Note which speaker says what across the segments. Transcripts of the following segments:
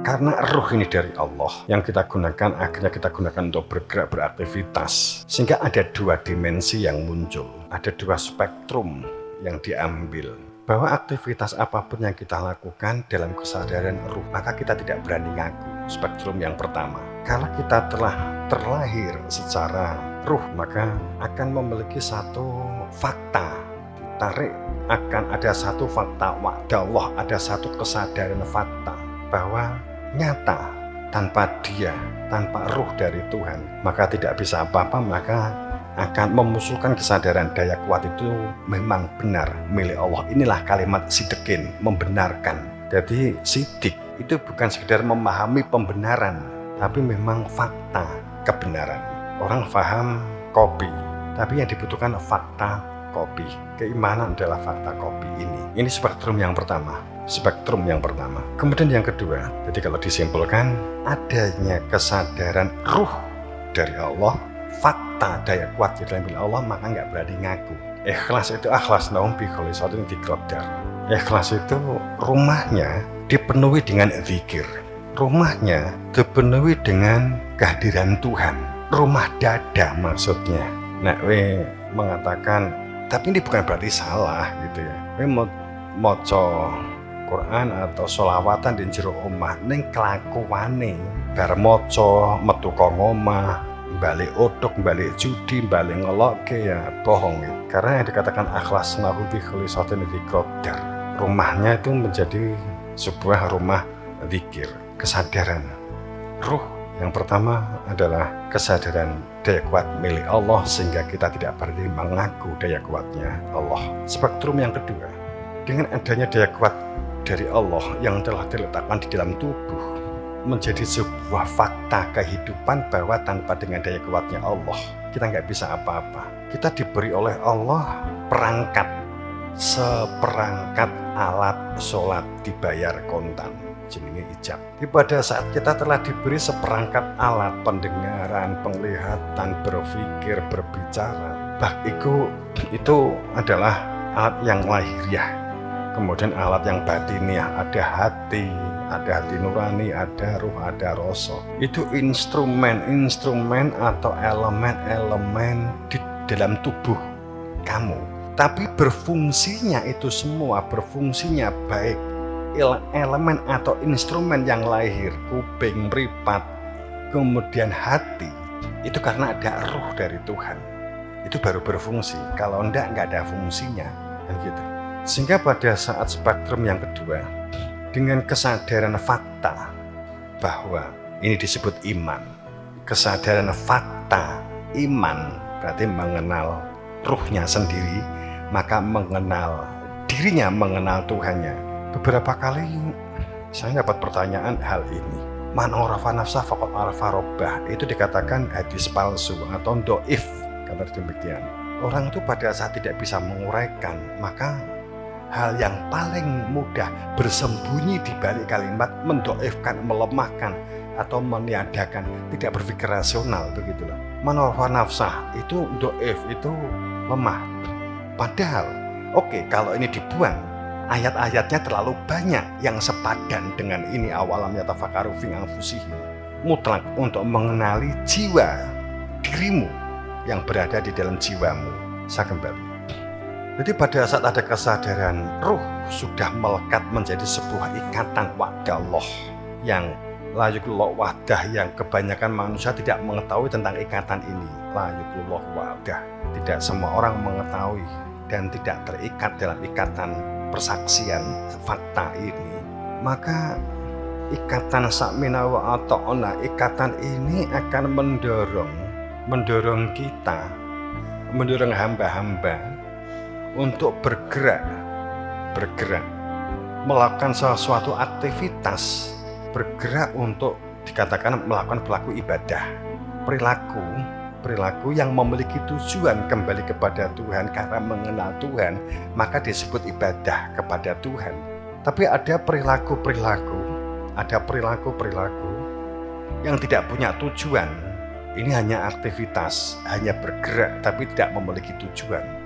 Speaker 1: Karena ruh ini dari Allah yang kita gunakan, akhirnya kita gunakan untuk bergerak, beraktivitas. Sehingga ada dua dimensi yang muncul, ada dua spektrum yang diambil. Bahwa aktivitas apapun yang kita lakukan dalam kesadaran ruh, maka kita tidak berani ngaku. Spektrum yang pertama, kalau kita telah terlahir secara ruh, maka akan memiliki satu fakta. Ditarik akan ada satu fakta wa'dallah, ada satu kesadaran fakta bahwa nyata tanpa dia, tanpa ruh dari Tuhan, maka tidak bisa apa-apa, maka akan memusuhkan kesadaran daya kuat itu memang benar milik Allah. Inilah kalimat sidekin, membenarkan. Jadi sidik itu bukan sekedar memahami pembenaran, tapi memang fakta kebenaran. Orang paham kopi, tapi yang dibutuhkan fakta kopi. Keimanan adalah fakta kopi ini. Ini spektrum yang pertama. Kemudian yang kedua, jadi kalau disimpulkan, adanya kesadaran ruh dari Allah, fakta daya kuat di dalam milik Allah, maka nggak berani ngaku. Ikhlas itu akhlas naum bi kholisatin diqdar. Ikhlas itu rumahnya dipenuhi dengan zikir. Rumahnya dipenuhi dengan kehadiran Tuhan. Rumah dada maksudnya. Nah, mengatakan, tapi ini bukan berarti salah gitu ya. Moco Quran atau sholawatan di jero omah ning kelakuane bar moco metu ka ngomah, balik odok, balik judi, balik ngelokke, ya bohong ya. Karena yang dikatakan akhlas nahu bi kholisatin diqdar, rumahnya itu menjadi sebuah rumah zikir, kesadaran ruh. Yang pertama adalah kesadaran daya kuat milik Allah, sehingga kita tidak berani mengaku daya kuatnya Allah. Spektrum yang kedua, dengan adanya daya kuat dari Allah yang telah diletakkan di dalam tubuh, menjadi sebuah fakta kehidupan bahwa tanpa dengan daya kuatnya Allah, kita nggak bisa apa-apa. Kita diberi oleh Allah perangkat, seperangkat alat sholat dibayar kontan, jenenge ijab. Pada saat kita telah diberi seperangkat alat pendengaran, penglihatan, berpikir, berbicara, itu adalah alat yang lahiriah. Kemudian alat yang batiniah, ada hati nurani, ada ruh, ada rasa. Itu instrumen atau elemen-elemen di dalam tubuh kamu. Tapi berfungsinya itu semua, berfungsinya baik elemen atau instrumen yang lahir, kuping, meripat, kemudian hati, itu karena ada ruh dari Tuhan. Itu baru berfungsi. Kalau nggak ada fungsinya, kan gitu. Sehingga pada saat spektrum yang kedua, dengan kesadaran fakta bahwa ini disebut iman, kesadaran fakta iman berarti mengenal ruhnya sendiri, maka mengenal dirinya, mengenal Tuhannya. Beberapa kali saya dapat pertanyaan hal ini. Man arafa nafsah faqad arafa rabbah, itu dikatakan hadis palsu atau doif, kata demikian. Orang itu pada saat tidak bisa menguraikan, maka hal yang paling mudah bersembunyi di balik kalimat mendoifkan, melemahkan, atau meniadakan, tidak berpikir rasional, begitulah. Man arafa nafsah itu doif, itu lemah. Padahal, kalau ini dibuang, ayat-ayatnya terlalu banyak yang sepadan dengan ini, awalam yatafakkaru fi anfusihim, mutlak untuk mengenali jiwa dirimu yang berada di dalam jiwamu. Saya kembali. Jadi pada saat ada kesadaran ruh sudah melekat menjadi sebuah ikatan wa'dallah yang layukullah wa'dah, yang kebanyakan manusia tidak mengetahui tentang ikatan ini. Layukullah wa'dah, tidak semua orang mengetahui dan tidak terikat dalam ikatan persaksian fakta ini. Maka ikatan sa'mina wa ata'na, ikatan ini akan mendorong kita, mendorong hamba-hamba untuk bergerak, melakukan sesuatu aktivitas, bergerak untuk dikatakan melakukan pelaku ibadah, perilaku yang memiliki tujuan kembali kepada Tuhan. Karena mengenal Tuhan, maka disebut ibadah kepada Tuhan. Tapi ada perilaku yang tidak punya tujuan. Ini hanya aktivitas, hanya bergerak, tapi tidak memiliki tujuan.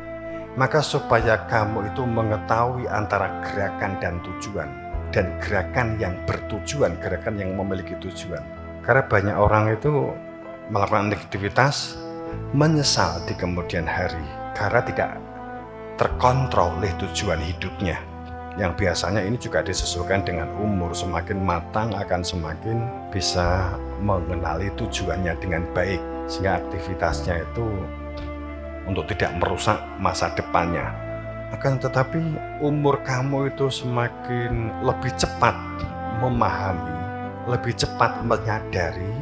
Speaker 1: Maka supaya kamu itu mengetahui antara gerakan dan tujuan, dan gerakan yang bertujuan, gerakan yang memiliki tujuan. Karena banyak orang itu melakukan aktivitas menyesal di kemudian hari karena tidak terkontrol oleh tujuan hidupnya. Yang biasanya ini juga disesuaikan dengan umur, semakin matang akan semakin bisa mengenali tujuannya dengan baik, sehingga aktivitasnya itu untuk tidak merusak masa depannya. Akan tetapi umur kamu itu semakin lebih cepat memahami, lebih cepat menyadari,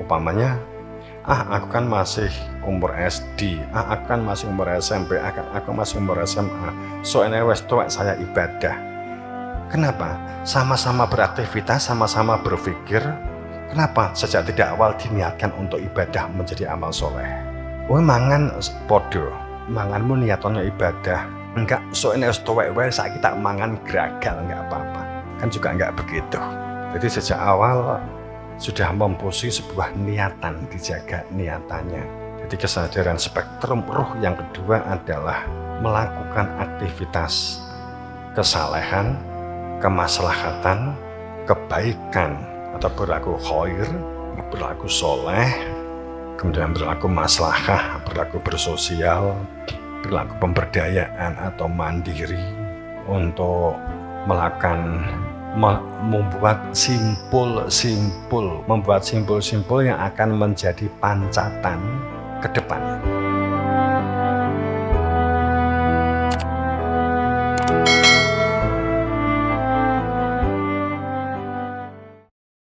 Speaker 1: umpamanya aku kan masih umur SD, aku kan masih umur SMP, aku masih umur SMA, soalnya wes tuwek saya ibadah. Kenapa? Sama-sama beraktivitas, sama-sama berpikir, kenapa sejak tidak awal diniatkan untuk ibadah menjadi amal soleh? Mangan podo, manganmu niatannya ibadah, enggak soalnya wes tuwek wes saya kita mangan geragal, enggak apa-apa, kan juga enggak begitu. Jadi sejak awal sudah mempusi sebuah niatan, dijaga niatannya. Jadi kesadaran spektrum ruh yang kedua adalah melakukan aktivitas kesalehan, kemaslahatan, kebaikan atau berlaku khair, berlaku soleh, kemudian berlaku maslahah, berlaku bersosial, berlaku pemberdayaan atau mandiri untuk melakukan membuat simpul-simpul yang akan menjadi pancatan ke depan.